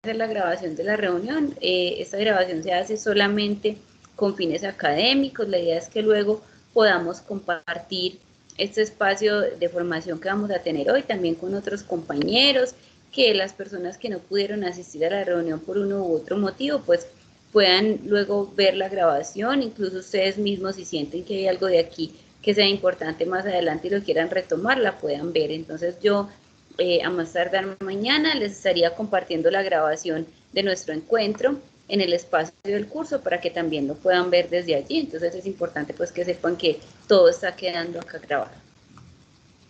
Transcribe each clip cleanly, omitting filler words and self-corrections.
hacer la grabación de la reunión. Esta grabación se hace solamente con fines académicos. La idea es que luego podamos compartir este espacio de formación que vamos a tener hoy también con otros compañeros, que las personas que no pudieron asistir a la reunión por uno u otro motivo, pues puedan luego ver la grabación, incluso ustedes mismos si sienten que hay algo de aquí que sea importante más adelante y lo quieran retomar, la puedan ver. Entonces yo a más tardar mañana les estaría compartiendo la grabación de nuestro encuentro en el espacio del curso para que también lo puedan ver desde allí. Entonces es importante pues que sepan que todo está quedando acá grabado.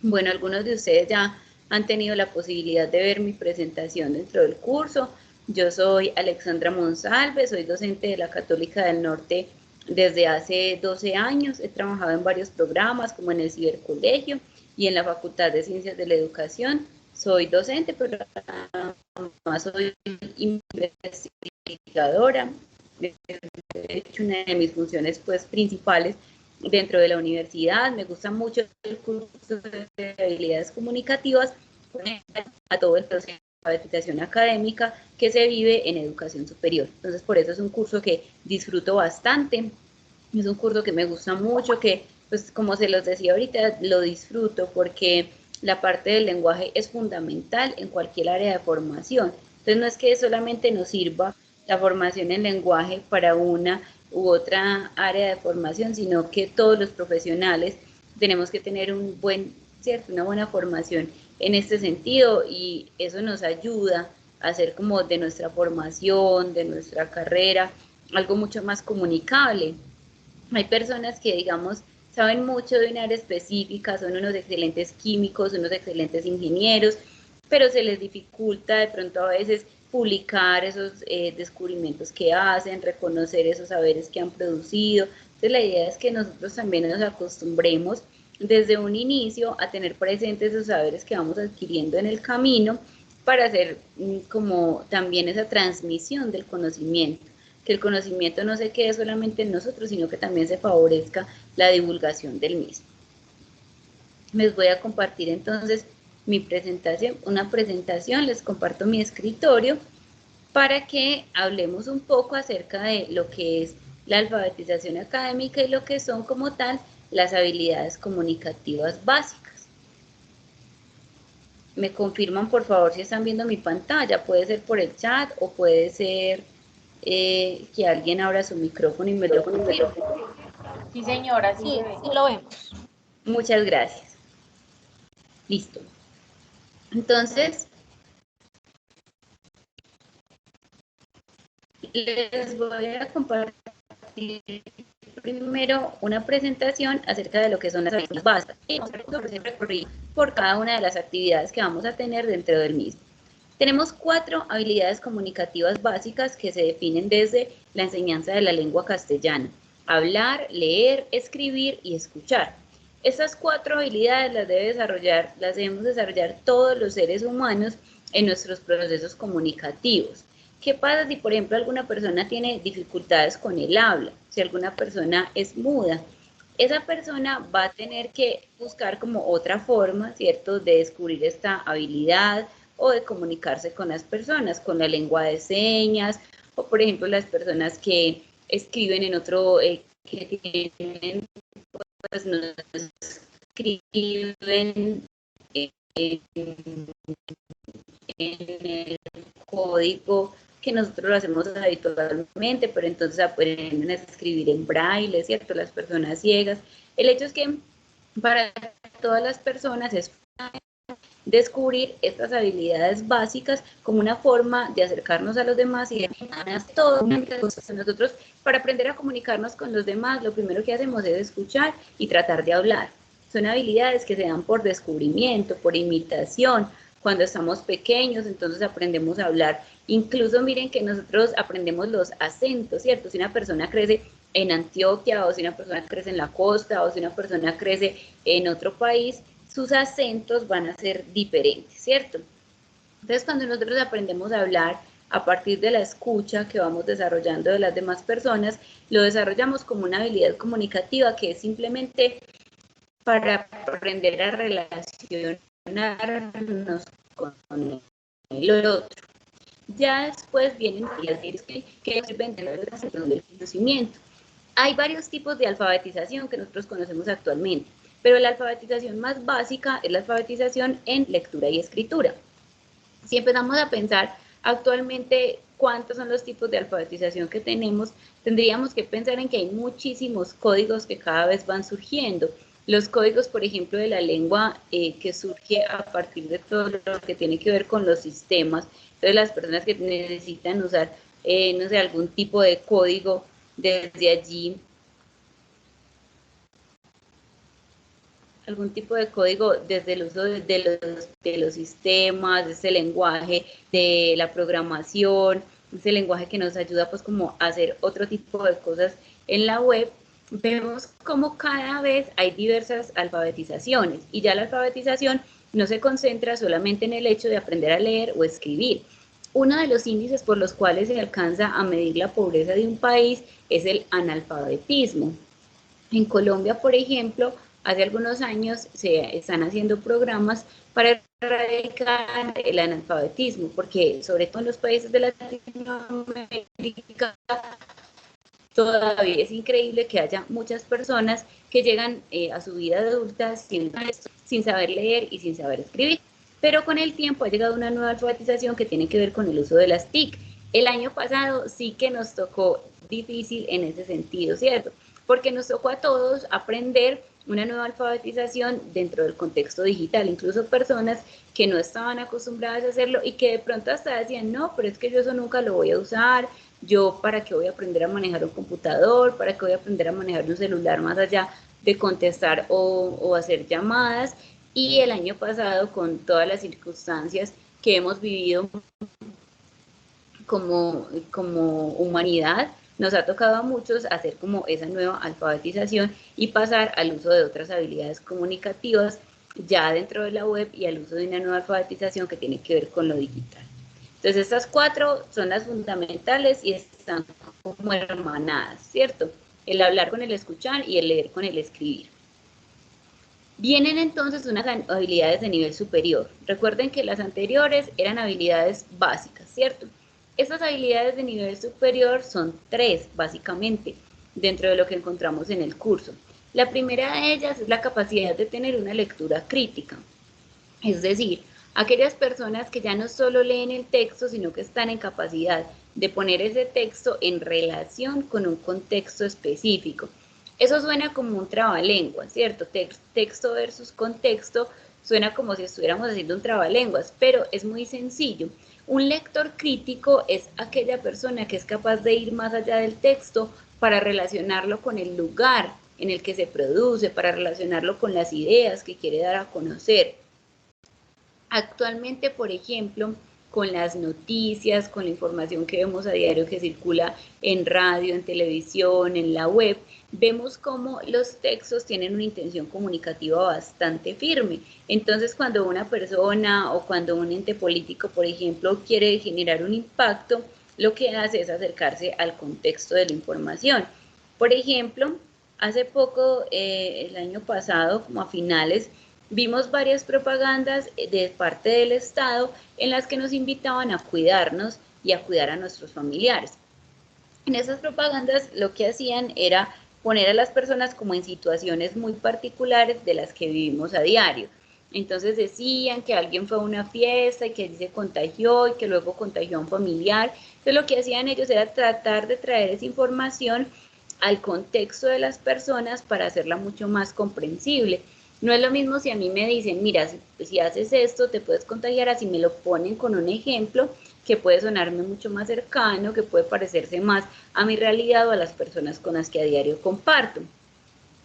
Bueno, algunos de ustedes ya han tenido la posibilidad de ver mi presentación dentro del curso. Yo soy Alexandra Monsalve, soy docente de la Católica del Norte desde hace 12 años. He trabajado en varios programas como en el Cibercolegio y en la Facultad de Ciencias de la Educación. Soy docente, pero además soy investigadora. De hecho, una de mis funciones pues principales dentro de la universidad. Me gusta mucho el curso de habilidades comunicativas a todo el proceso de alfabetización académica que se vive en educación superior. Entonces, por eso es un curso que disfruto bastante, es un curso que me gusta mucho, que, pues, como se los decía ahorita, lo disfruto porque la parte del lenguaje es fundamental en cualquier área de formación. Entonces, no es que solamente nos sirva la formación en lenguaje para una u otra área de formación, sino que todos los profesionales tenemos que tener una buena formación en este sentido y eso nos ayuda a hacer como de nuestra formación, de nuestra carrera, algo mucho más comunicable. Hay personas que, digamos, saben mucho de un área específica, son unos excelentes químicos, unos excelentes ingenieros, pero se les dificulta de pronto a veces publicar esos descubrimientos que hacen, reconocer esos saberes que han producido. Entonces la idea es que nosotros también nos acostumbremos desde un inicio a tener presentes esos saberes que vamos adquiriendo en el camino para hacer como también esa transmisión del conocimiento, que el conocimiento no se quede solamente en nosotros, sino que también se favorezca la divulgación del mismo. Les voy a compartir entonces mi presentación, una presentación, les comparto mi escritorio para que hablemos un poco acerca de lo que es la alfabetización académica y lo que son como tal las habilidades comunicativas básicas. Me confirman por favor si están viendo mi pantalla, puede ser por el chat o puede ser que alguien abra su micrófono y me lo confirme. Sí, señora, sí, sí lo vemos. Muchas gracias. Listo. Entonces, les voy a compartir primero una presentación acerca de lo que son las habilidades básicas y vamos a recorrer por cada una de las actividades que vamos a tener dentro del mismo. Tenemos 4 habilidades comunicativas básicas que se definen desde la enseñanza de la lengua castellana: hablar, leer, escribir y escuchar. Estas 4 habilidades las debemos desarrollar todos los seres humanos en nuestros procesos comunicativos. ¿Qué pasa si, por ejemplo, alguna persona tiene dificultades con el habla? Si alguna persona es muda, esa persona va a tener que buscar como otra forma, ¿cierto?, de descubrir esta habilidad o de comunicarse con las personas, con la lengua de señas, o por ejemplo las personas que escriben en otro, que tienen, pues no escriben en el código que nosotros lo hacemos habitualmente, pero entonces aprenden a escribir en braille, ¿cierto? Las personas ciegas. El hecho es que para todas las personas es descubrir estas habilidades básicas como una forma de acercarnos a los demás y de todo. Nosotros, para aprender a comunicarnos con los demás, lo primero que hacemos es escuchar y tratar de hablar. Son habilidades que se dan por descubrimiento, por imitación. Cuando estamos pequeños, entonces aprendemos a hablar. Incluso miren que nosotros aprendemos los acentos, ¿cierto? Si una persona crece en Antioquia, o si una persona crece en la costa, o si una persona crece en otro país, sus acentos van a ser diferentes, ¿cierto? Entonces, cuando nosotros aprendemos a hablar a partir de la escucha que vamos desarrollando de las demás personas, lo desarrollamos como una habilidad comunicativa que es simplemente para aprender a relacionarnos con el otro. Ya después vienen las que sirven de la organización del conocimiento. Hay varios tipos de alfabetización que nosotros conocemos actualmente, pero la alfabetización más básica es la alfabetización en lectura y escritura. Si empezamos a pensar actualmente cuántos son los tipos de alfabetización que tenemos, tendríamos que pensar en que hay muchísimos códigos que cada vez van surgiendo. Los códigos, por ejemplo, de la lengua que surge a partir de todo lo que tiene que ver con los sistemas. Entonces, las personas que necesitan usar, no sé, algún tipo de código desde allí, algún tipo de código desde el uso de los sistemas, de ese lenguaje, de la programación, ese lenguaje que nos ayuda pues como a hacer otro tipo de cosas en la web. Vemos como cada vez hay diversas alfabetizaciones y ya la alfabetización no se concentra solamente en el hecho de aprender a leer o escribir. Uno de los índices por los cuales se alcanza a medir la pobreza de un país es el analfabetismo. En Colombia, por ejemplo, hace algunos años se están haciendo programas para erradicar el analfabetismo, porque sobre todo en los países de Latinoamérica todavía es increíble que haya muchas personas que llegan a su vida adulta sin saber leer y sin saber escribir. Pero con el tiempo ha llegado una nueva alfabetización que tiene que ver con el uso de las TIC. El año pasado sí que nos tocó difícil en ese sentido, ¿cierto? Porque nos tocó a todos aprender una nueva alfabetización dentro del contexto digital, incluso personas que no estaban acostumbradas a hacerlo y que de pronto hasta decían, no, pero es que yo eso nunca lo voy a usar, yo para qué voy a aprender a manejar un computador, para qué voy a aprender a manejar un celular más allá de contestar o hacer llamadas. Y el año pasado, con todas las circunstancias que hemos vivido como humanidad, nos ha tocado a muchos hacer como esa nueva alfabetización y pasar al uso de otras habilidades comunicativas ya dentro de la web y al uso de una nueva alfabetización que tiene que ver con lo digital. Entonces estas 4 son las fundamentales y están como hermanadas, ¿cierto? El hablar con el escuchar y el leer con el escribir. Vienen entonces unas habilidades de nivel superior. Recuerden que las anteriores eran habilidades básicas, ¿cierto? Estas habilidades de nivel superior son 3, básicamente, dentro de lo que encontramos en el curso. La primera de ellas es la capacidad de tener una lectura crítica. Es decir, aquellas personas que ya no solo leen el texto, sino que están en capacidad de poner ese texto en relación con un contexto específico. Eso suena como un trabalenguas, ¿cierto? Texto versus contexto suena como si estuviéramos haciendo un trabalenguas, pero es muy sencillo. Un lector crítico es aquella persona que es capaz de ir más allá del texto para relacionarlo con el lugar en el que se produce, para relacionarlo con las ideas que quiere dar a conocer. Actualmente, por ejemplo, con las noticias, con la información que vemos a diario que circula en radio, en televisión, en la web, vemos cómo los textos tienen una intención comunicativa bastante firme. Entonces, cuando una persona o cuando un ente político, por ejemplo, quiere generar un impacto, lo que hace es acercarse al contexto de la información. Por ejemplo, hace poco, el año pasado, como a finales, vimos varias propagandas de parte del Estado en las que nos invitaban a cuidarnos y a cuidar a nuestros familiares. En esas propagandas lo que hacían era poner a las personas como en situaciones muy particulares de las que vivimos a diario. Entonces decían que alguien fue a una fiesta y que allí se contagió y que luego contagió a un familiar. Entonces lo que hacían ellos era tratar de traer esa información al contexto de las personas para hacerla mucho más comprensible. No es lo mismo si a mí me dicen, mira, si haces esto te puedes contagiar, así me lo ponen con un ejemplo que puede sonarme mucho más cercano, que puede parecerse más a mi realidad o a las personas con las que a diario comparto.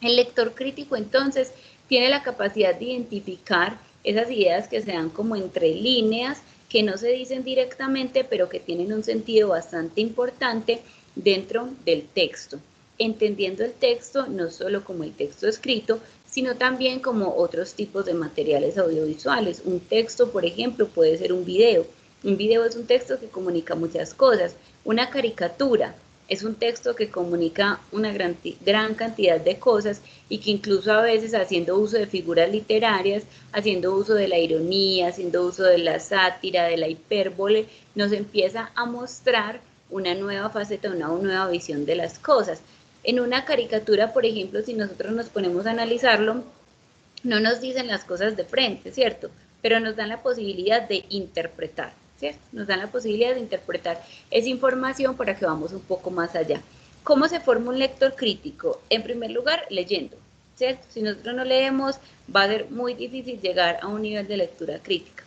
El lector crítico entonces tiene la capacidad de identificar esas ideas que se dan como entre líneas, que no se dicen directamente, pero que tienen un sentido bastante importante dentro del texto, entendiendo el texto no solo como el texto escrito, sino también como otros tipos de materiales audiovisuales. Un texto, por ejemplo, puede ser un video. Un video es un texto que comunica muchas cosas. Una caricatura Es un texto que comunica una gran cantidad de cosas y que incluso a veces haciendo uso de figuras literarias, haciendo uso de la ironía, haciendo uso de la sátira, de la hipérbole, nos empieza a mostrar una nueva faceta, una nueva visión de las cosas. En una caricatura, por ejemplo, si nosotros nos ponemos a analizarlo, no nos dicen las cosas de frente, ¿cierto? Pero nos dan la posibilidad de interpretar, ¿cierto? Nos dan la posibilidad de interpretar esa información para que vamos un poco más allá. ¿Cómo se forma un lector crítico? En primer lugar, leyendo, ¿cierto? Si nosotros no leemos, va a ser muy difícil llegar a un nivel de lectura crítica.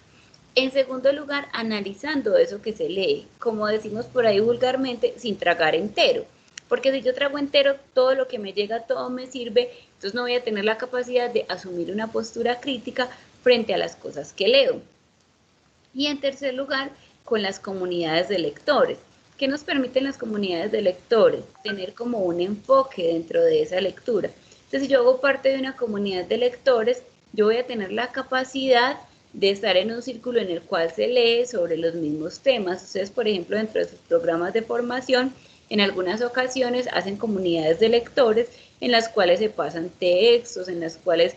En segundo lugar, analizando eso que se lee, como decimos por ahí vulgarmente, sin tragar entero. Porque si yo trago entero, todo lo que me llega, todo me sirve, entonces no voy a tener la capacidad de asumir una postura crítica frente a las cosas que leo. Y en tercer lugar, con las comunidades de lectores. ¿Qué nos permiten las comunidades de lectores? Tener como un enfoque dentro de esa lectura. Entonces, si yo hago parte de una comunidad de lectores, yo voy a tener la capacidad de estar en un círculo en el cual se lee sobre los mismos temas. Ustedes, por ejemplo, dentro de sus programas de formación, en algunas ocasiones hacen comunidades de lectores en las cuales se pasan textos, en las cuales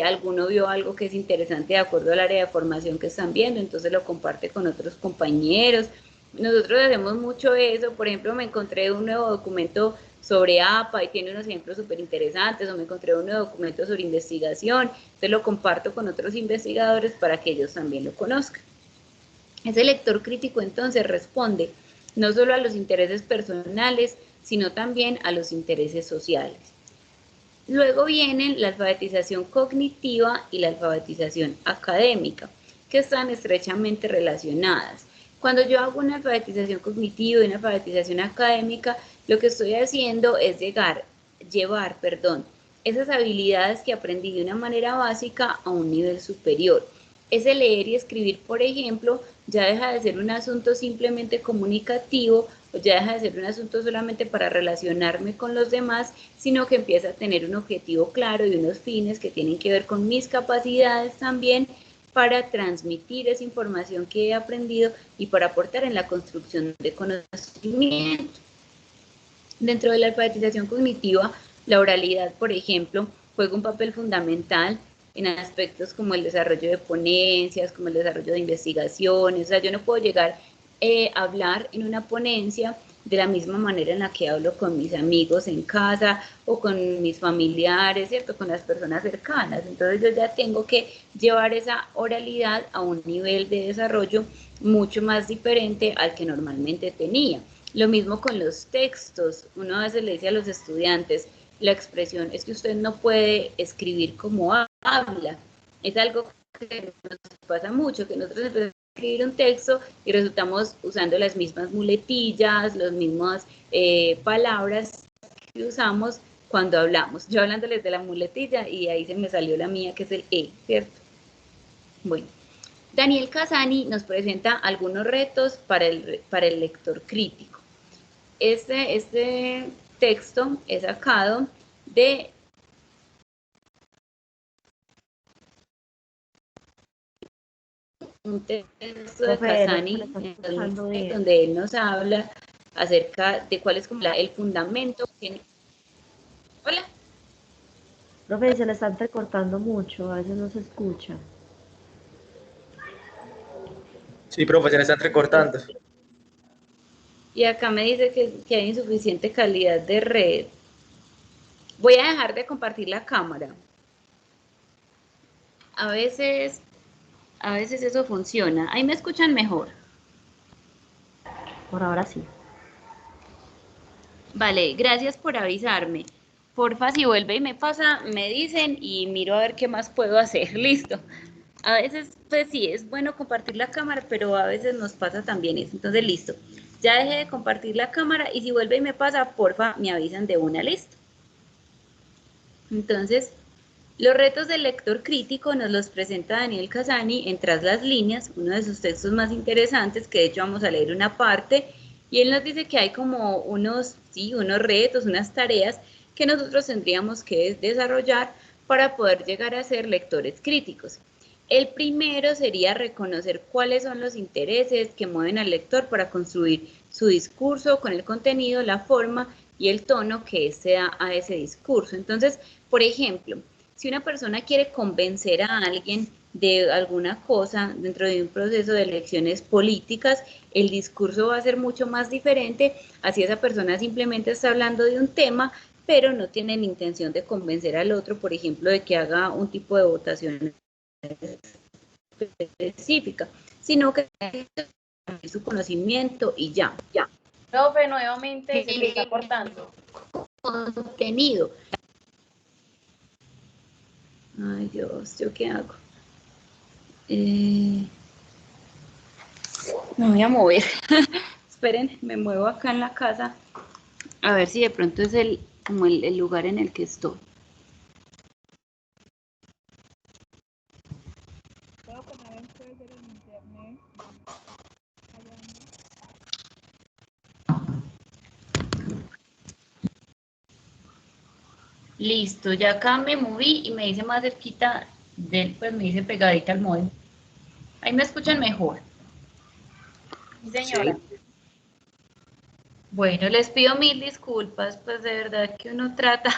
alguno vio algo que es interesante de acuerdo al área de formación que están viendo, entonces lo comparte con otros compañeros. Nosotros hacemos mucho eso, por ejemplo, me encontré un nuevo documento sobre APA y tiene unos ejemplos súper interesantes, o me encontré un nuevo documento sobre investigación, entonces lo comparto con otros investigadores para que ellos también lo conozcan. Ese lector crítico entonces responde no solo a los intereses personales, sino también a los intereses sociales. Luego vienen la alfabetización cognitiva y la alfabetización académica, que están estrechamente relacionadas. Cuando yo hago una alfabetización cognitiva y una alfabetización académica, lo que estoy haciendo es llevar esas habilidades que aprendí de una manera básica a un nivel superior. Ese leer y escribir, por ejemplo, ya deja de ser un asunto simplemente comunicativo, o ya deja de ser un asunto solamente para relacionarme con los demás, sino que empieza a tener un objetivo claro y unos fines que tienen que ver con mis capacidades también para transmitir esa información que he aprendido y para aportar en la construcción de conocimiento. Dentro de la alfabetización cognitiva, la oralidad, por ejemplo, juega un papel fundamental en aspectos como el desarrollo de ponencias, como el desarrollo de investigaciones. O sea, yo no puedo llegar a hablar en una ponencia de la misma manera en la que hablo con mis amigos en casa o con mis familiares, ¿cierto? Con las personas cercanas. Entonces yo ya tengo que llevar esa oralidad a un nivel de desarrollo mucho más diferente al que normalmente tenía. Lo mismo con los textos. Uno a veces le dice a los estudiantes, la expresión es que usted no puede escribir como habla. Es algo que nos pasa mucho, que nosotros empezamos a escribir un texto y resultamos usando las mismas muletillas, las mismas palabras que usamos cuando hablamos. Yo hablándoles de la muletilla y ahí se me salió la mía, que es el E, ¿cierto? Bueno. Daniel Casani nos presenta algunos retos para el lector crítico. Este texto es sacado de un texto de Casani, donde él nos habla acerca de cuál es como el fundamento. Hola. Profe, se le está entrecortando mucho, a veces no se escucha. Sí, profe, se le está entrecortando. Y acá me dice que hay insuficiente calidad de red. Voy a dejar de compartir la cámara. A veces eso funciona. Ahí me escuchan mejor. Por ahora sí. Vale, gracias por avisarme. Porfa, si vuelve y me pasa, me dicen y miro a ver qué más puedo hacer. Listo. A veces, pues sí, es bueno compartir la cámara, pero a veces nos pasa también eso. Entonces, listo. Ya dejé de compartir la cámara y si vuelve y me pasa, porfa, me avisan de una, listo. Entonces, los retos del lector crítico nos los presenta Daniel Casani en Tras las líneas, uno de sus textos más interesantes, que de hecho vamos a leer una parte, y él nos dice que hay como unos retos, unas tareas que nosotros tendríamos que desarrollar para poder llegar a ser lectores críticos. El primero sería reconocer cuáles son los intereses que mueven al lector para construir su discurso con el contenido, la forma y el tono que éste da a ese discurso. Entonces, por ejemplo, si una persona quiere convencer a alguien de alguna cosa dentro de un proceso de elecciones políticas, el discurso va a ser mucho más diferente a si esa persona simplemente está hablando de un tema, pero no tiene la intención de convencer al otro, por ejemplo, de que haga un tipo de votación específica, sino que su conocimiento y ya. Profe, nuevamente se le está cortando. Contenido. Ay, Dios, ¿yo qué hago? Me voy a mover. Esperen, me muevo acá en la casa. A ver si de pronto es como el lugar en el que estoy. Listo, ya acá me moví y me dice más cerquita del, pues me dice pegadita al módem. Ahí me escuchan mejor. Sí, señora. Sí. Bueno, les pido mil disculpas, pues de verdad que uno trata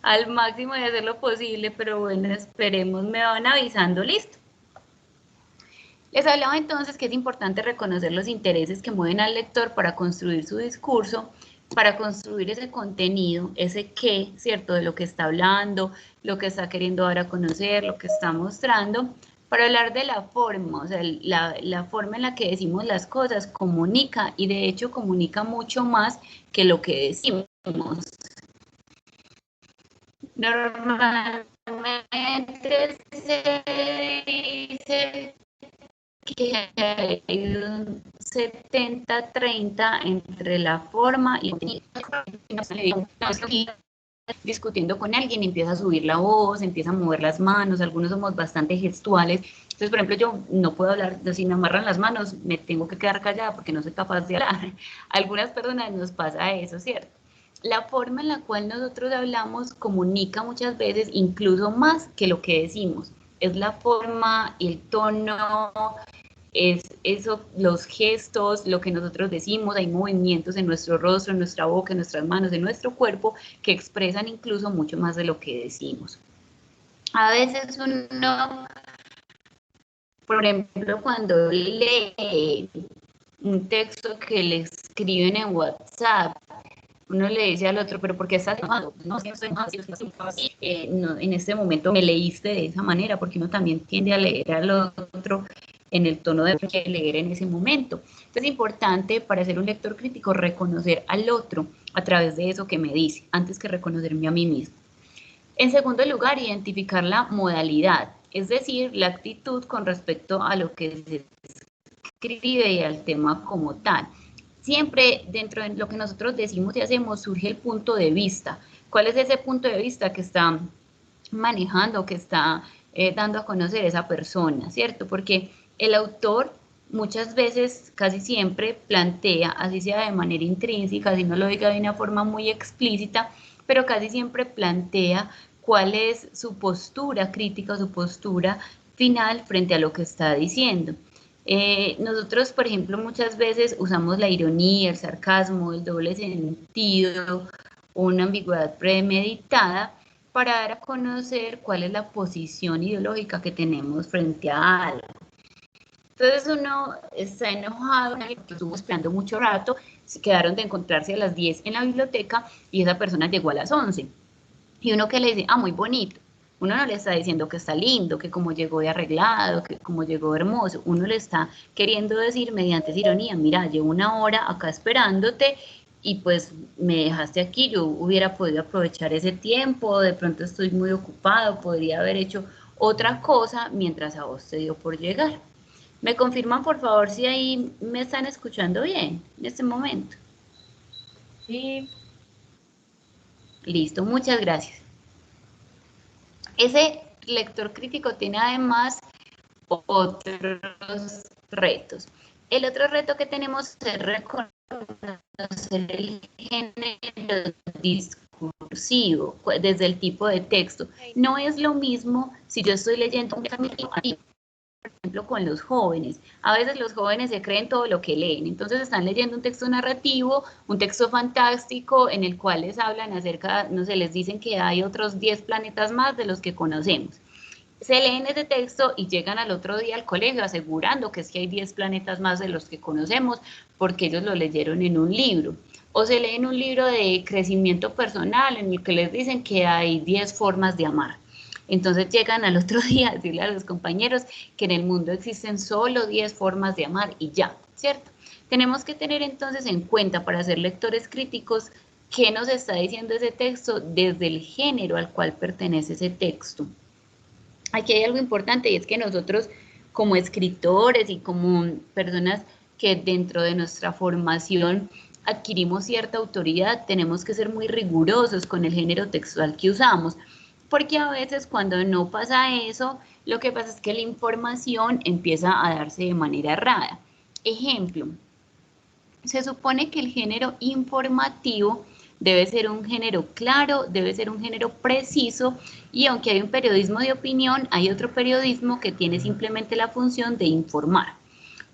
al máximo de hacer lo posible, pero bueno, esperemos, me van avisando, listo. Les hablaba entonces que es importante reconocer los intereses que mueven al lector para construir su discurso, para construir ese contenido, ese qué, ¿cierto? De lo que está hablando, lo que está queriendo dar a conocer, lo que está mostrando. Para hablar de la forma, o sea, la forma en la que decimos las cosas comunica y de hecho comunica mucho más que lo que decimos. Normalmente se dice que hay un 70-30 entre la forma y el contenido. Discutiendo con alguien, empieza a subir la voz, empieza a mover las manos, algunos somos bastante gestuales. Entonces, por ejemplo, yo no puedo hablar, si me amarran las manos, me tengo que quedar callada porque no soy capaz de hablar. A algunas personas nos pasa eso, ¿cierto? La forma en la cual nosotros hablamos comunica muchas veces incluso más que lo que decimos. Es la forma, el tono, es eso, los gestos, lo que nosotros decimos, hay movimientos en nuestro rostro, en nuestra boca, en nuestras manos, en nuestro cuerpo, que expresan incluso mucho más de lo que decimos. A veces uno, por ejemplo, cuando lee un texto que le escriben en WhatsApp, uno le dice al otro, pero ¿por qué estás enojado? No, es que no estoy enojado, no, en este momento me leíste de esa manera, porque uno también tiende a leer al otro en el tono de que leer en ese momento. Entonces es importante para ser un lector crítico reconocer al otro a través de eso que me dice, antes que reconocerme a mí mismo. En segundo lugar, identificar la modalidad, es decir, la actitud con respecto a lo que se escribe y al tema como tal. Siempre dentro de lo que nosotros decimos y hacemos surge el punto de vista. ¿Cuál es ese punto de vista que está manejando, que está dando a conocer esa persona, ¿cierto? Porque el autor muchas veces, casi siempre, plantea, así sea de manera intrínseca, si no lo diga de una forma muy explícita, pero casi siempre plantea cuál es su postura crítica, su postura final frente a lo que está diciendo. Nosotros, por ejemplo, muchas veces usamos la ironía, el sarcasmo, el doble sentido, una ambigüedad premeditada para dar a conocer cuál es la posición ideológica que tenemos frente a algo. Entonces uno está enojado, estuvo esperando mucho rato, quedaron de encontrarse a las 10 en la biblioteca y esa persona llegó a las 11. Y uno que le dice, muy bonito. Uno no le está diciendo que está lindo, que como llegó de arreglado, que como llegó hermoso. Uno le está queriendo decir mediante esa ironía, mira, llevo una hora acá esperándote y pues me dejaste aquí, yo hubiera podido aprovechar ese tiempo, de pronto estoy muy ocupado, podría haber hecho otra cosa mientras a vos te dio por llegar. ¿Me confirman, por favor, si ahí me están escuchando bien en este momento? Sí. Listo, muchas gracias. Ese lector crítico tiene además otros retos. El otro reto que tenemos es reconocer el género discursivo desde el tipo de texto. No es lo mismo si yo estoy leyendo un ejemplo, con los jóvenes. A veces los jóvenes se creen todo lo que leen, entonces están leyendo un texto narrativo, un texto fantástico en el cual les hablan acerca, no sé, les dicen que hay otros 10 planetas más de los que conocemos. Se leen ese texto y llegan al otro día al colegio asegurando que sí hay 10 planetas más de los que conocemos porque ellos lo leyeron en un libro. O se leen un libro de crecimiento personal en el que les dicen que hay 10 formas de amar. Entonces llegan al otro día a decirle a los compañeros que en el mundo existen solo 10 formas de amar y ya, ¿cierto? Tenemos que tener entonces en cuenta para ser lectores críticos qué nos está diciendo ese texto desde el género al cual pertenece ese texto. Aquí hay algo importante y es que nosotros como escritores y como personas que dentro de nuestra formación adquirimos cierta autoridad, tenemos que ser muy rigurosos con el género textual que usamos, porque a veces cuando no pasa eso, lo que pasa es que la información empieza a darse de manera errada. Ejemplo, se supone que el género informativo debe ser un género claro, debe ser un género preciso, y aunque hay un periodismo de opinión, hay otro periodismo que tiene simplemente la función de informar.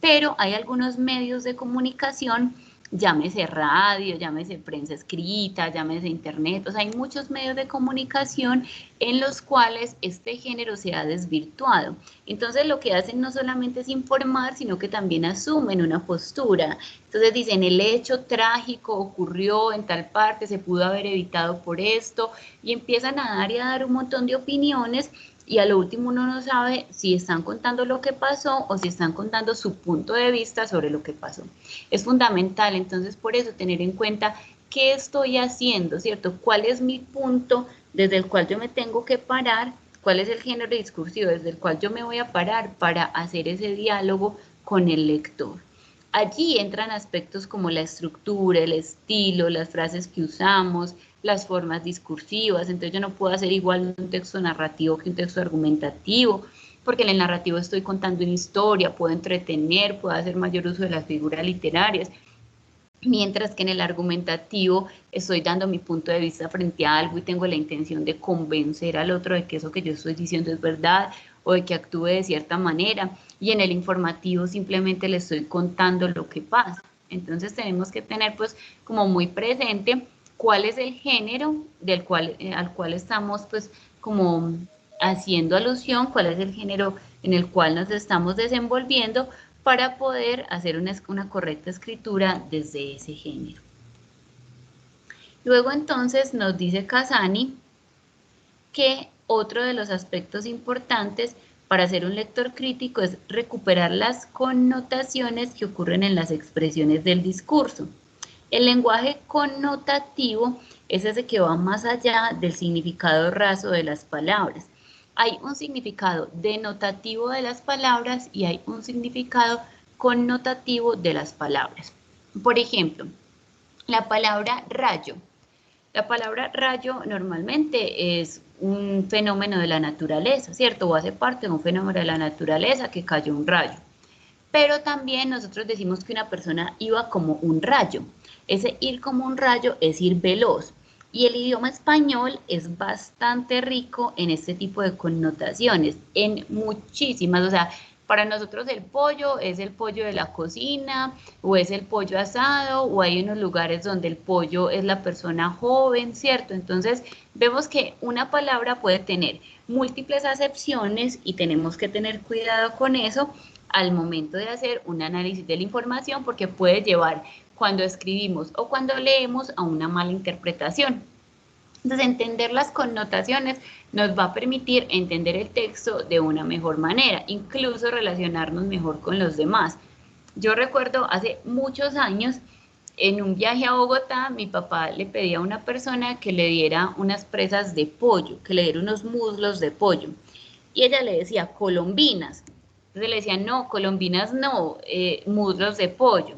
Pero hay algunos medios de comunicación, llámese radio, llámese prensa escrita, llámese internet, o sea, hay muchos medios de comunicación en los cuales este género se ha desvirtuado. Entonces lo que hacen no solamente es informar, sino que también asumen una postura. Entonces dicen, el hecho trágico ocurrió en tal parte, se pudo haber evitado por esto, y empiezan a dar y a dar un montón de opiniones, y a lo último uno no sabe si están contando lo que pasó o si están contando su punto de vista sobre lo que pasó. Es fundamental, entonces, por eso tener en cuenta qué estoy haciendo, ¿cierto? ¿Cuál es mi punto desde el cual yo me tengo que parar? ¿Cuál es el género discursivo desde el cual yo me voy a parar para hacer ese diálogo con el lector? Allí entran aspectos como la estructura, el estilo, las frases que usamos, las formas discursivas. Entonces yo no puedo hacer igual un texto narrativo que un texto argumentativo, porque en el narrativo estoy contando una historia, puedo entretener, puedo hacer mayor uso de las figuras literarias, mientras que en el argumentativo estoy dando mi punto de vista frente a algo y tengo la intención de convencer al otro de que eso que yo estoy diciendo es verdad o de que actúe de cierta manera, y en el informativo simplemente le estoy contando lo que pasa. Entonces tenemos que tener pues como muy presente cuál es el género del cual, al cual estamos pues como haciendo alusión, cuál es el género en el cual nos estamos desenvolviendo para poder hacer una correcta escritura desde ese género. Luego entonces nos dice Casani que otro de los aspectos importantes para ser un lector crítico es recuperar las connotaciones que ocurren en las expresiones del discurso. El lenguaje connotativo es ese que va más allá del significado raso de las palabras. Hay un significado denotativo de las palabras y hay un significado connotativo de las palabras. Por ejemplo, la palabra rayo. La palabra rayo normalmente es un fenómeno de la naturaleza, ¿cierto? O hace parte de un fenómeno de la naturaleza que cayó un rayo. Pero también nosotros decimos que una persona iba como un rayo. Ese ir como un rayo es ir veloz. Y el idioma español es bastante rico en este tipo de connotaciones, en muchísimas, o sea, para nosotros el pollo es el pollo de la cocina, o es el pollo asado, o hay unos lugares donde el pollo es la persona joven, ¿cierto? Entonces, vemos que una palabra puede tener múltiples acepciones y tenemos que tener cuidado con eso al momento de hacer un análisis de la información, porque puede llevar cuando escribimos o cuando leemos a una mala interpretación. Entonces, entender las connotaciones nos va a permitir entender el texto de una mejor manera, incluso relacionarnos mejor con los demás. Yo recuerdo hace muchos años, en un viaje a Bogotá, mi papá le pedía a una persona que le diera unas presas de pollo, que le diera unos muslos de pollo, y ella le decía colombinas. Entonces le decía, no, colombinas no, muslos de pollo.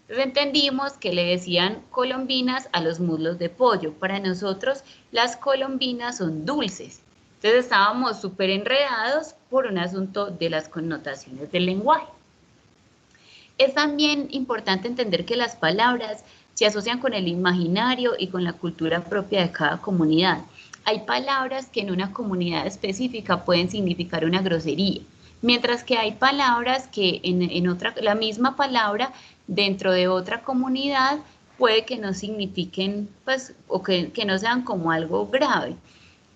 Entonces entendimos que le decían colombinas a los muslos de pollo. Para nosotros las colombinas son dulces. Entonces estábamos súper enredados por un asunto de las connotaciones del lenguaje. Es también importante entender que las palabras se asocian con el imaginario y con la cultura propia de cada comunidad. Hay palabras que en una comunidad específica pueden significar una grosería, Mientras que hay palabras que en otra, la misma palabra dentro de otra comunidad puede que no signifiquen, pues, o que no sean como algo grave.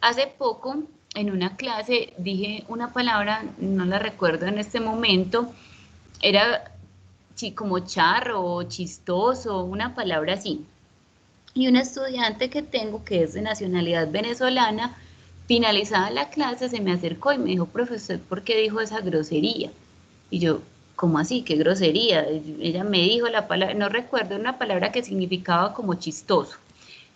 Hace poco, en una clase, dije una palabra, no la recuerdo en este momento, era como charro o chistoso, una palabra así. Y un estudiante que tengo, que es de nacionalidad venezolana, finalizada la clase, se me acercó y me dijo, profesor, ¿por qué dijo esa grosería? Y yo, ¿cómo así? ¿Qué grosería? Ella me dijo la palabra, no recuerdo, una palabra que significaba como chistoso.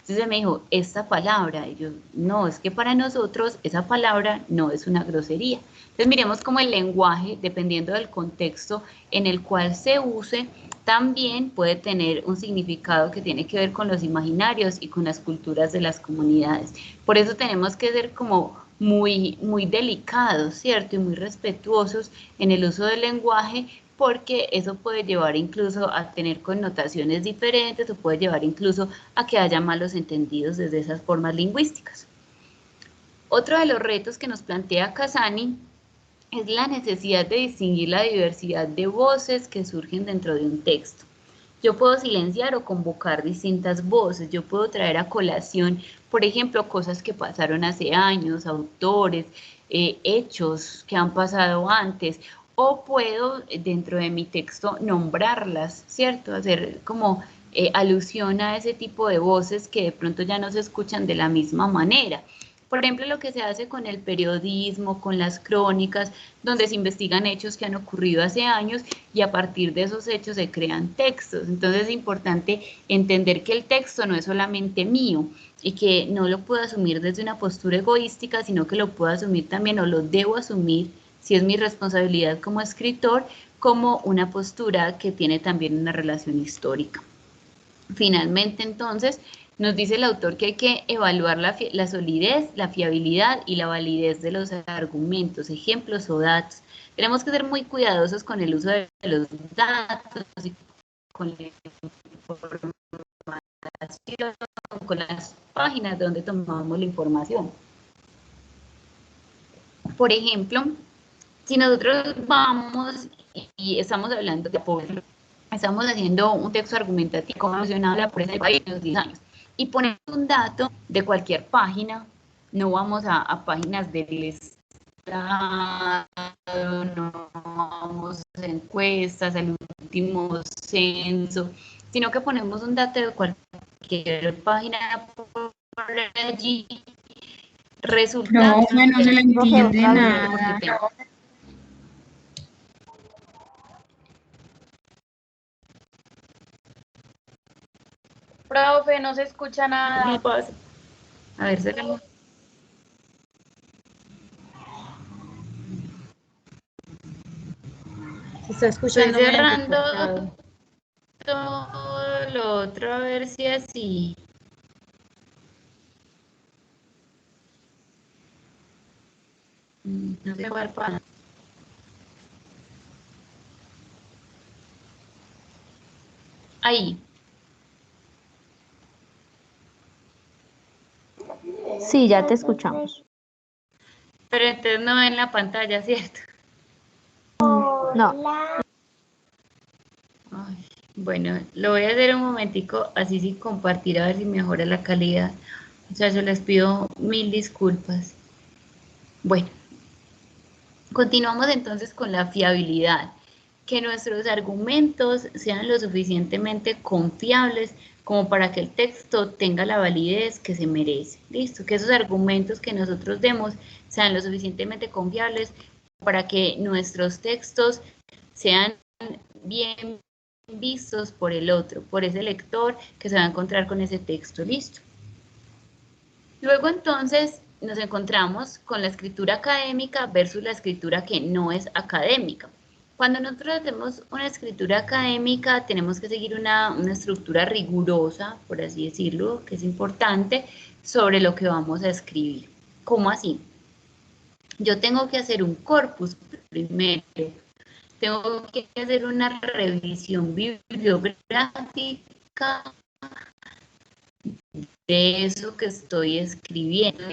Entonces me dijo, esta palabra, y yo, no, es que para nosotros esa palabra no es una grosería. Entonces miremos cómo el lenguaje, dependiendo del contexto en el cual se use, también puede tener un significado que tiene que ver con los imaginarios y con las culturas de las comunidades. Por eso tenemos que ser como muy delicados, ¿cierto? Y muy respetuosos en el uso del lenguaje, porque eso puede llevar incluso a tener connotaciones diferentes o puede llevar incluso a que haya malos entendidos desde esas formas lingüísticas. Otro de los retos que nos plantea Casani es la necesidad de distinguir la diversidad de voces que surgen dentro de un texto. Yo puedo silenciar o convocar distintas voces, yo puedo traer a colación, por ejemplo, cosas que pasaron hace años, autores, hechos que han pasado antes, o puedo dentro de mi texto nombrarlas, ¿cierto? Hacer como alusión a ese tipo de voces que de pronto ya no se escuchan de la misma manera. Por ejemplo, lo que se hace con el periodismo, con las crónicas, donde se investigan hechos que han ocurrido hace años y a partir de esos hechos se crean textos. Entonces es importante entender que el texto no es solamente mío y que no lo puedo asumir desde una postura egoística, sino que lo puedo asumir también o lo debo asumir, si es mi responsabilidad como escritor, como una postura que tiene también una relación histórica. Finalmente, entonces, nos dice el autor que hay que evaluar la solidez, la fiabilidad y la validez de los argumentos, ejemplos o datos. Tenemos que ser muy cuidadosos con el uso de los datos y con la información, con las páginas donde tomamos la información. Por ejemplo, si nosotros vamos y estamos hablando de pobreza, estamos haciendo un texto argumentativo, como mencionaba la prensa del país en los 10 años, y ponemos un dato de cualquier página, no vamos a páginas del Estado, no vamos a encuestas, al último censo, sino que ponemos un dato de cualquier página por allí, resulta... No, no se le entiende nada. Profe, no se escucha nada. ¿Qué pasa? A ver, se Se está escuchando estoy muy cerrando entrecortado. todo lo otro, a ver si así. No sé cuál pasa. Ahí. Sí, ya te escuchamos. Pero entonces no ven la pantalla, ¿cierto? No. Ay, bueno, lo voy a hacer un momentico, así sin compartir, a ver si mejora la calidad. O sea, yo les pido mil disculpas. Bueno, continuamos entonces con la fiabilidad. Que nuestros argumentos sean lo suficientemente confiables como para que el texto tenga la validez que se merece. Listo, que esos argumentos que nosotros demos sean lo suficientemente confiables para que nuestros textos sean bien vistos por el otro, por ese lector que se va a encontrar con ese texto. Listo. Luego entonces nos encontramos con la escritura académica versus la escritura que no es académica. Cuando nosotros hacemos una escritura académica tenemos que seguir una estructura rigurosa, por así decirlo, que es importante, sobre lo que vamos a escribir. ¿Cómo así? Yo tengo que hacer un corpus primero, tengo que hacer una revisión bibliográfica de eso que estoy escribiendo.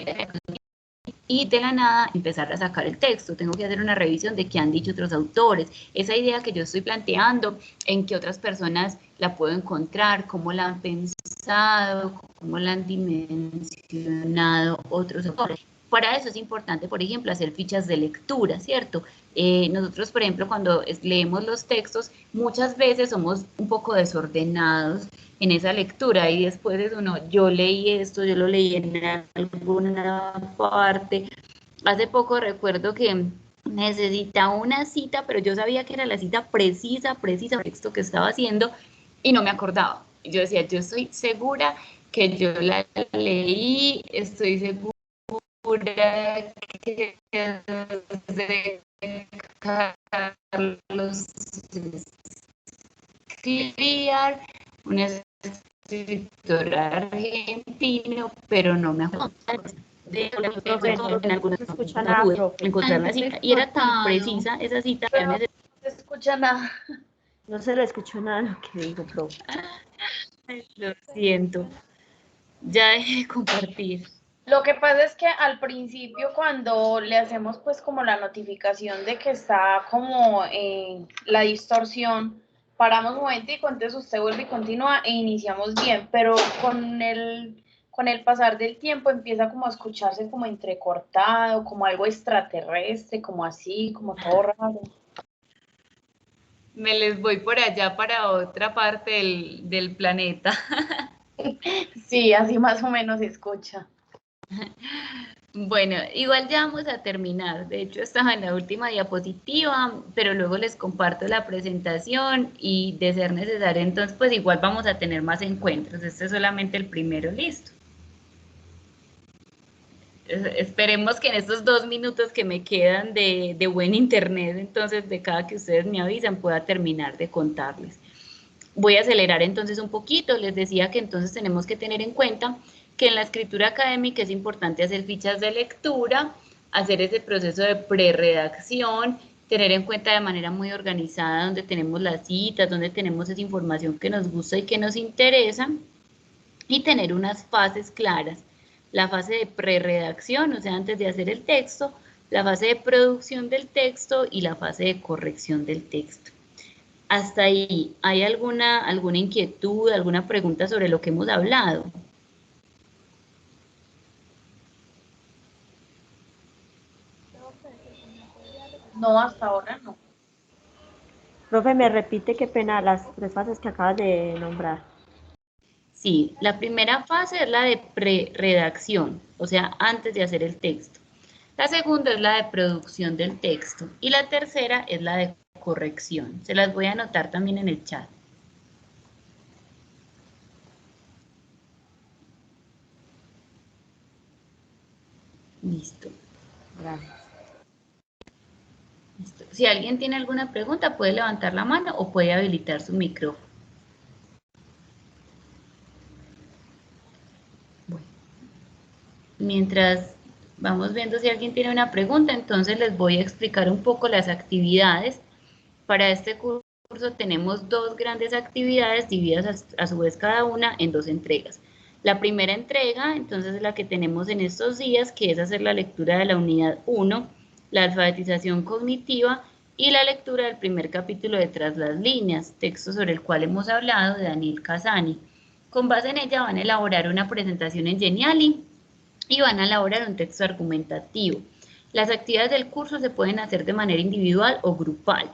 y de la nada empezar a sacar el texto. Tengo que hacer una revisión de qué han dicho otros autores, esa idea que yo estoy planteando, en qué otras personas la puedo encontrar, cómo la han pensado, cómo la han dimensionado otros autores. Para eso es importante, por ejemplo, hacer fichas de lectura, ¿cierto? Nosotros, por ejemplo, cuando leemos los textos, muchas veces somos un poco desordenados en esa lectura y después es uno, yo leí esto, yo lo leí en alguna parte. Hace poco recuerdo que necesitaba una cita, pero yo sabía que era la cita precisa del texto que estaba haciendo y no me acordaba. Yo decía, yo estoy segura que yo la leí, estoy segura que de Carlos Clear, un escritor argentino, pero no me acuerdo de encontrar la cita, y era tan precisa esa cita que no se escucha nada. No se le escuchó nada lo que dijo, profe. lo siento, ya dejé de compartir. Lo que pasa es que al principio cuando le hacemos pues como la notificación de que está como la distorsión, paramos un momentico, entonces usted vuelve y continúa e iniciamos bien, pero con el pasar del tiempo empieza como a escucharse como entrecortado, como algo extraterrestre, como así, como todo raro. Me les voy por allá para otra parte del planeta. Sí, así más o menos se escucha. Bueno, igual ya vamos a terminar. De hecho, estaba en la última diapositiva, pero luego les comparto la presentación y de ser necesario, entonces pues igual vamos a tener más encuentros. Este es solamente el primero, listo. Esperemos que en estos 2 minutos que me quedan de buen internet, entonces de cada que ustedes me avisan, pueda terminar de contarles. Voy a acelerar entonces un poquito. Les decía que entonces tenemos que tener en cuenta que en la escritura académica es importante hacer fichas de lectura, hacer ese proceso de prerredacción, tener en cuenta de manera muy organizada donde tenemos las citas, donde tenemos esa información que nos gusta y que nos interesa, y tener unas fases claras. La fase de prerredacción, o sea, antes de hacer el texto, la fase de producción del texto y la fase de corrección del texto. Hasta ahí, ¿hay alguna inquietud, alguna pregunta sobre lo que hemos hablado? No, hasta ahora no. Profe, me repite qué pena las 3 fases que acabas de nombrar. Sí, la primera fase es la de prerredacción, o sea, antes de hacer el texto. La segunda es la de producción del texto y la tercera es la de corrección. Se las voy a anotar también en el chat. Listo. Gracias. Listo. Si alguien tiene alguna pregunta, puede levantar la mano o puede habilitar su micrófono. Bueno. Mientras vamos viendo si alguien tiene una pregunta, entonces les voy a explicar un poco las actividades. Para este curso tenemos 2 grandes actividades divididas a su vez cada una en 2 entregas. La primera entrega, entonces, es la que tenemos en estos días, que es hacer la lectura de la unidad 1, la alfabetización cognitiva y la lectura del primer capítulo de Tras las líneas, texto sobre el cual hemos hablado de Daniel Casani. Con base en ella van a elaborar una presentación en Geniali y van a elaborar un texto argumentativo. Las actividades del curso se pueden hacer de manera individual o grupal.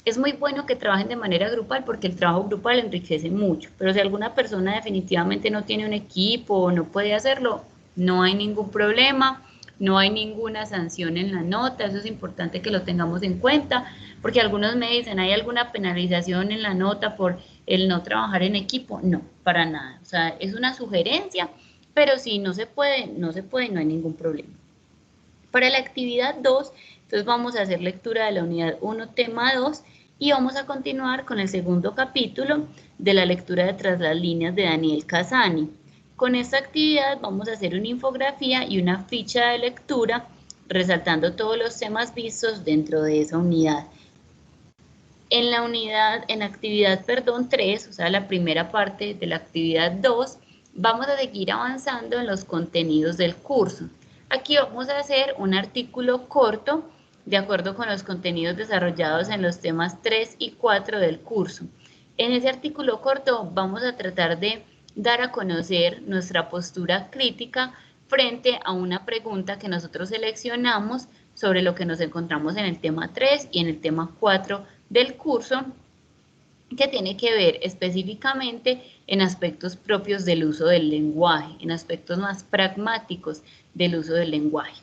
Es muy bueno que trabajen de manera grupal porque el trabajo grupal enriquece mucho, pero si alguna persona definitivamente no tiene un equipo o no puede hacerlo, no hay ningún problema, no hay ninguna sanción en la nota, eso es importante que lo tengamos en cuenta, porque algunos me dicen, ¿hay alguna penalización en la nota por el no trabajar en equipo? No, para nada, o sea, es una sugerencia, pero si no se puede, no se puede, no hay ningún problema. Para la actividad 2, entonces vamos a hacer lectura de la unidad 1, tema 2, y vamos a continuar con el segundo capítulo de la lectura de Tras las líneas de Daniel Casani. Con esta actividad vamos a hacer una infografía y una ficha de lectura resaltando todos los temas vistos dentro de esa unidad. En la actividad 3, o sea, la primera parte de la actividad 2, vamos a seguir avanzando en los contenidos del curso. Aquí vamos a hacer un artículo corto de acuerdo con los contenidos desarrollados en los temas 3 y 4 del curso. En ese artículo corto vamos a tratar de dar a conocer nuestra postura crítica frente a una pregunta que nosotros seleccionamos sobre lo que nos encontramos en el tema 3 y en el tema 4 del curso, que tiene que ver específicamente en aspectos propios del uso del lenguaje, en aspectos más pragmáticos del uso del lenguaje.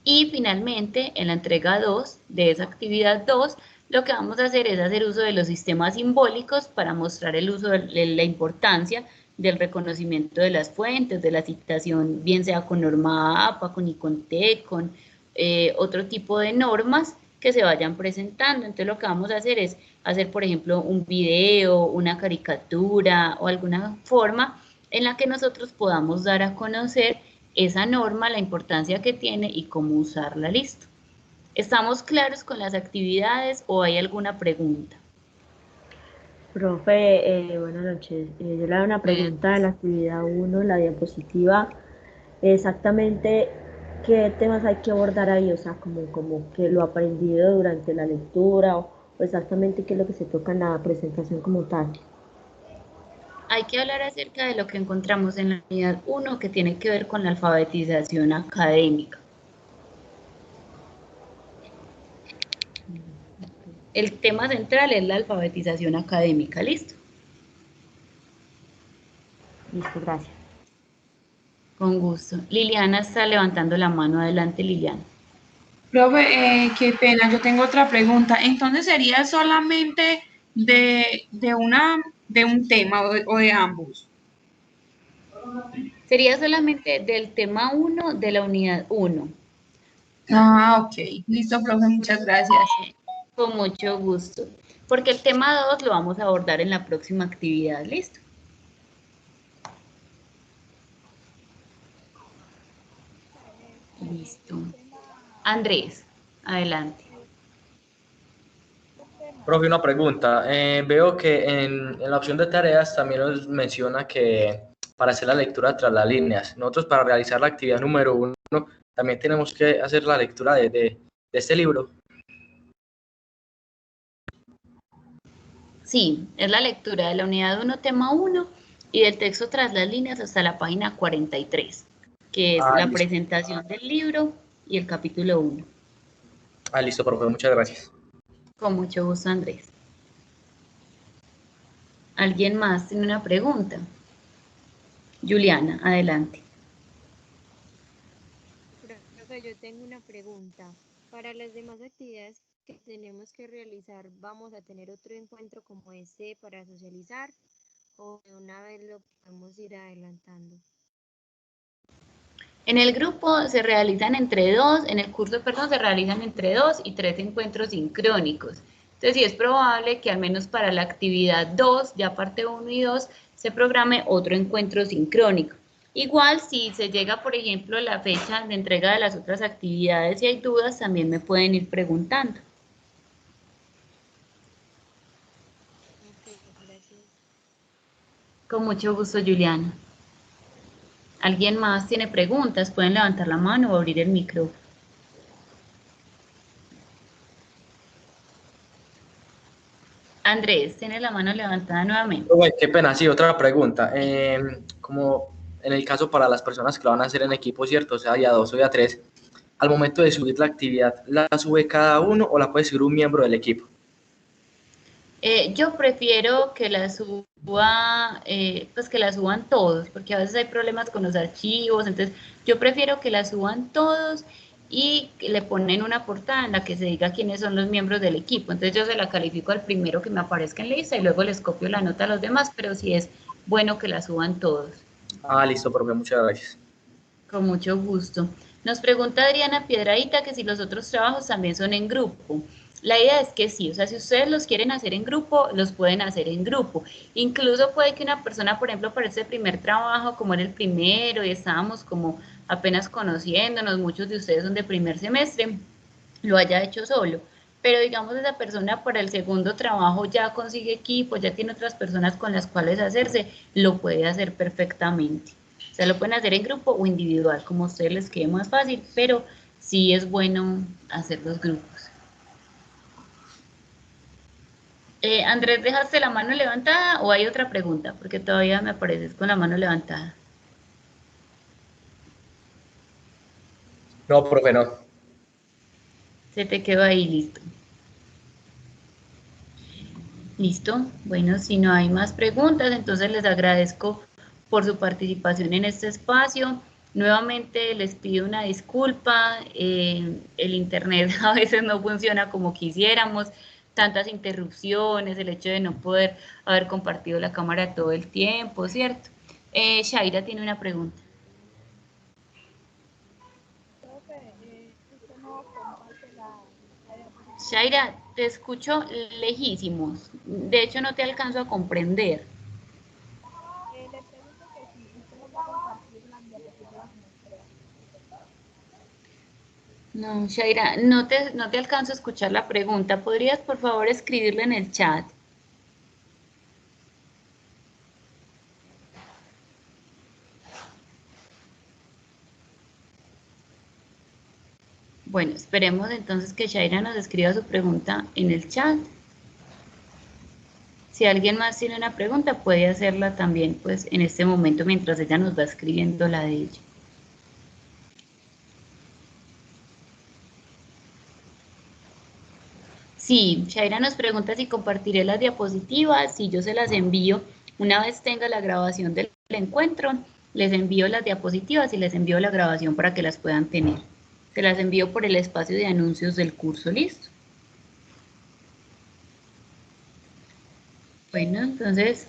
Y finalmente, en la entrega 2 de esa actividad 2, lo que vamos a hacer es hacer uso de los sistemas simbólicos para mostrar el uso de la importancia del reconocimiento de las fuentes, de la citación, bien sea con norma APA, con ICONTEC, con otro tipo de normas que se vayan presentando. Entonces lo que vamos a hacer es hacer, por ejemplo, un video, una caricatura o alguna forma en la que nosotros podamos dar a conocer esa norma, la importancia que tiene y cómo usarla. Listo. ¿Estamos claros con las actividades o hay alguna pregunta? Profe, buenas noches. Yo le hago una pregunta en la actividad 1, la diapositiva. Exactamente, ¿qué temas hay que abordar ahí? O sea, como que lo aprendido durante la lectura o exactamente qué es lo que se toca en la presentación como tal. Hay que hablar acerca de lo que encontramos en la unidad 1, que tiene que ver con la alfabetización académica. El tema central es la alfabetización académica, ¿listo? Listo, gracias. Con gusto. Liliana está levantando la mano. Adelante, Liliana. Profe, qué pena, yo tengo otra pregunta. Entonces, ¿sería solamente de un tema o de ambos? Sería solamente del tema 1 de la unidad 1. Ah, ok. Listo, profe, muchas gracias. Con mucho gusto. Porque el tema 2 lo vamos a abordar en la próxima actividad, ¿listo? Listo. Andrés, adelante. Profe, una pregunta. Veo que en la opción de tareas también nos menciona que para hacer la lectura tras las líneas, nosotros para realizar la actividad número 1 también tenemos que hacer la lectura de este libro. Sí, es la lectura de la unidad 1, tema 1, y del texto tras las líneas hasta la página 43, que es la Listo. presentación del libro y el capítulo 1. Listo, profe, muchas gracias. Con mucho gusto, Andrés. ¿Alguien más tiene una pregunta? Juliana, adelante. Profe, yo tengo una pregunta. Para las demás actividades que tenemos que realizar, ¿vamos a tener otro encuentro como este para socializar o de una vez lo podemos ir adelantando? En el grupo se realizan entre 2, en el curso, perdón, se realizan entre 2 y 3 encuentros sincrónicos. Entonces, sí es probable que al menos para la actividad 2, ya parte 1 y 2, se programe otro encuentro sincrónico. Igual, si se llega, por ejemplo, la fecha de entrega de las otras actividades y hay dudas, también me pueden ir preguntando. Ok, gracias. Con mucho gusto, Juliana. ¿Alguien más tiene preguntas? Pueden levantar la mano o abrir el micrófono. Andrés, tiene la mano levantada nuevamente. Uy, qué pena, sí, otra pregunta. Como en el caso para las personas que lo van a hacer en equipo, ¿cierto? O sea, día 2 o día 3, al momento de subir la actividad, ¿la sube cada uno o la puede subir un miembro del equipo? Yo prefiero que la suba, pues que la suban todos, porque a veces hay problemas con los archivos, entonces yo prefiero que la suban todos y que le ponen una portada en la que se diga quiénes son los miembros del equipo. Entonces yo se la califico al primero que me aparezca en lista y luego les copio la nota a los demás, pero sí es bueno que la suban todos. Listo, profe, muchas gracias. Con mucho gusto. Nos pregunta Adriana Piedradita que si los otros trabajos también son en grupo. La idea es que sí, o sea, si ustedes los quieren hacer en grupo, los pueden hacer en grupo. Incluso puede que una persona, por ejemplo, para ese primer trabajo, como era el primero y estábamos como apenas conociéndonos, muchos de ustedes son de primer semestre, lo haya hecho solo. Pero digamos, esa persona para el segundo trabajo ya consigue equipo, ya tiene otras personas con las cuales hacerse, lo puede hacer perfectamente. O sea, lo pueden hacer en grupo o individual, como a ustedes les quede más fácil, pero sí es bueno hacer los grupos. Andrés, ¿dejaste la mano levantada o hay otra pregunta? Porque todavía me apareces con la mano levantada. No, profe, no. Se te quedó ahí, listo. Listo. Bueno, si no hay más preguntas, entonces les agradezco por su participación en este espacio. Nuevamente les pido una disculpa. El internet a veces no funciona como quisiéramos. Tantas interrupciones, el hecho de no poder haber compartido la cámara todo el tiempo, ¿cierto? Shaira tiene una pregunta. Shaira, te escucho lejísimos. De hecho, no te alcanzo a comprender. No, Shaira, no te alcanzo a escuchar la pregunta. ¿Podrías, por favor, escribirla en el chat? Bueno, esperemos entonces que Shaira nos escriba su pregunta en el chat. Si alguien más tiene una pregunta, puede hacerla también, pues, en este momento, mientras ella nos va escribiendo la de ella. Sí, Shaira nos pregunta si compartiré las diapositivas, si yo se las envío. Una vez tenga la grabación del encuentro, les envío las diapositivas y les envío la grabación para que las puedan tener. Se las envío por el espacio de anuncios del curso, ¿listo? Bueno, entonces,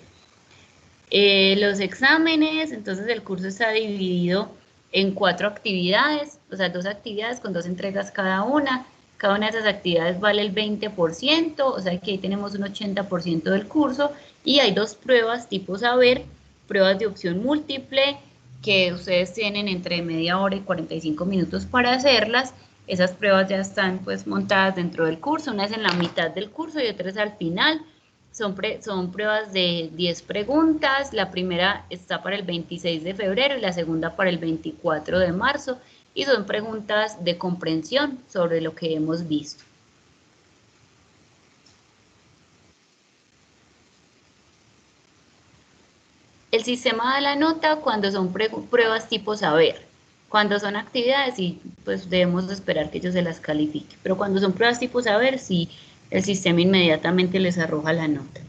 los exámenes, entonces el curso está dividido en 4 actividades, o sea, 2 actividades con 2 entregas cada una. Cada una de esas actividades vale el 20%, o sea que ahí tenemos un 80% del curso, y hay 2 pruebas tipo saber, pruebas de opción múltiple, que ustedes tienen entre media hora y 45 minutos para hacerlas. Esas pruebas ya están pues montadas dentro del curso, una es en la mitad del curso y otra es al final. Son pruebas de 10 preguntas, la primera está para el 26 de febrero y la segunda para el 24 de marzo, y son preguntas de comprensión sobre lo que hemos visto. El sistema da la nota cuando son pruebas tipo saber. Cuando son actividades, sí, pues debemos esperar que ellos se las califiquen. Pero cuando son pruebas tipo saber, sí, el sistema inmediatamente les arroja la nota.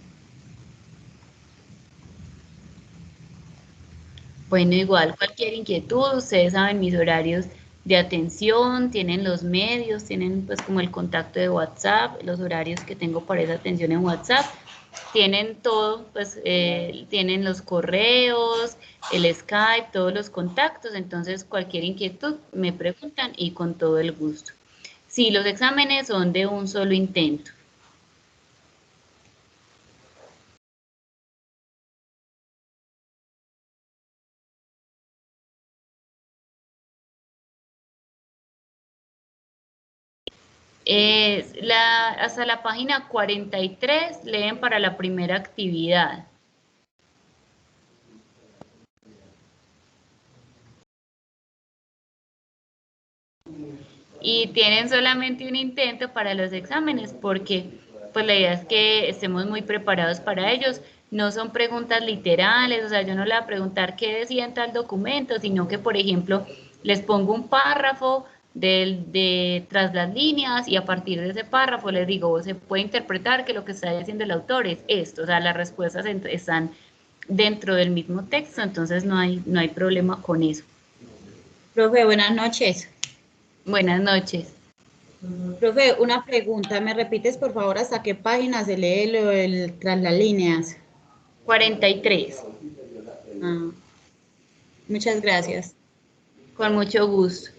Bueno, igual cualquier inquietud, ustedes saben mis horarios de atención, tienen los medios, tienen pues como el contacto de WhatsApp, los horarios que tengo para esa atención en WhatsApp, tienen todo, pues tienen los correos, el Skype, todos los contactos, entonces cualquier inquietud me preguntan y con todo el gusto. Sí, los exámenes son de un solo intento. Hasta la página 43 leen para la primera actividad. Y tienen solamente un intento para los exámenes porque pues la idea es que estemos muy preparados para ellos. No son preguntas literales, o sea, yo no le voy a preguntar qué decía en tal documento, sino que, por ejemplo, les pongo un párrafo tras las líneas y a partir de ese párrafo les digo, se puede interpretar que lo que está diciendo el autor es esto, o sea, las respuestas están dentro del mismo texto, entonces no hay problema con eso. Profe, buenas noches. Buenas noches. Profe, una pregunta, ¿me repites por favor hasta qué página se lee tras las líneas? 43. Ah, muchas gracias. Con mucho gusto.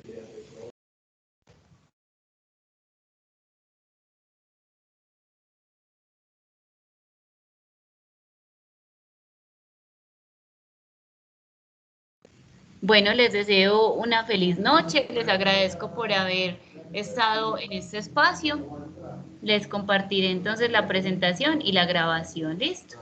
Bueno, les deseo una feliz noche, les agradezco por haber estado en este espacio. Les compartiré entonces la presentación y la grabación, ¿listo?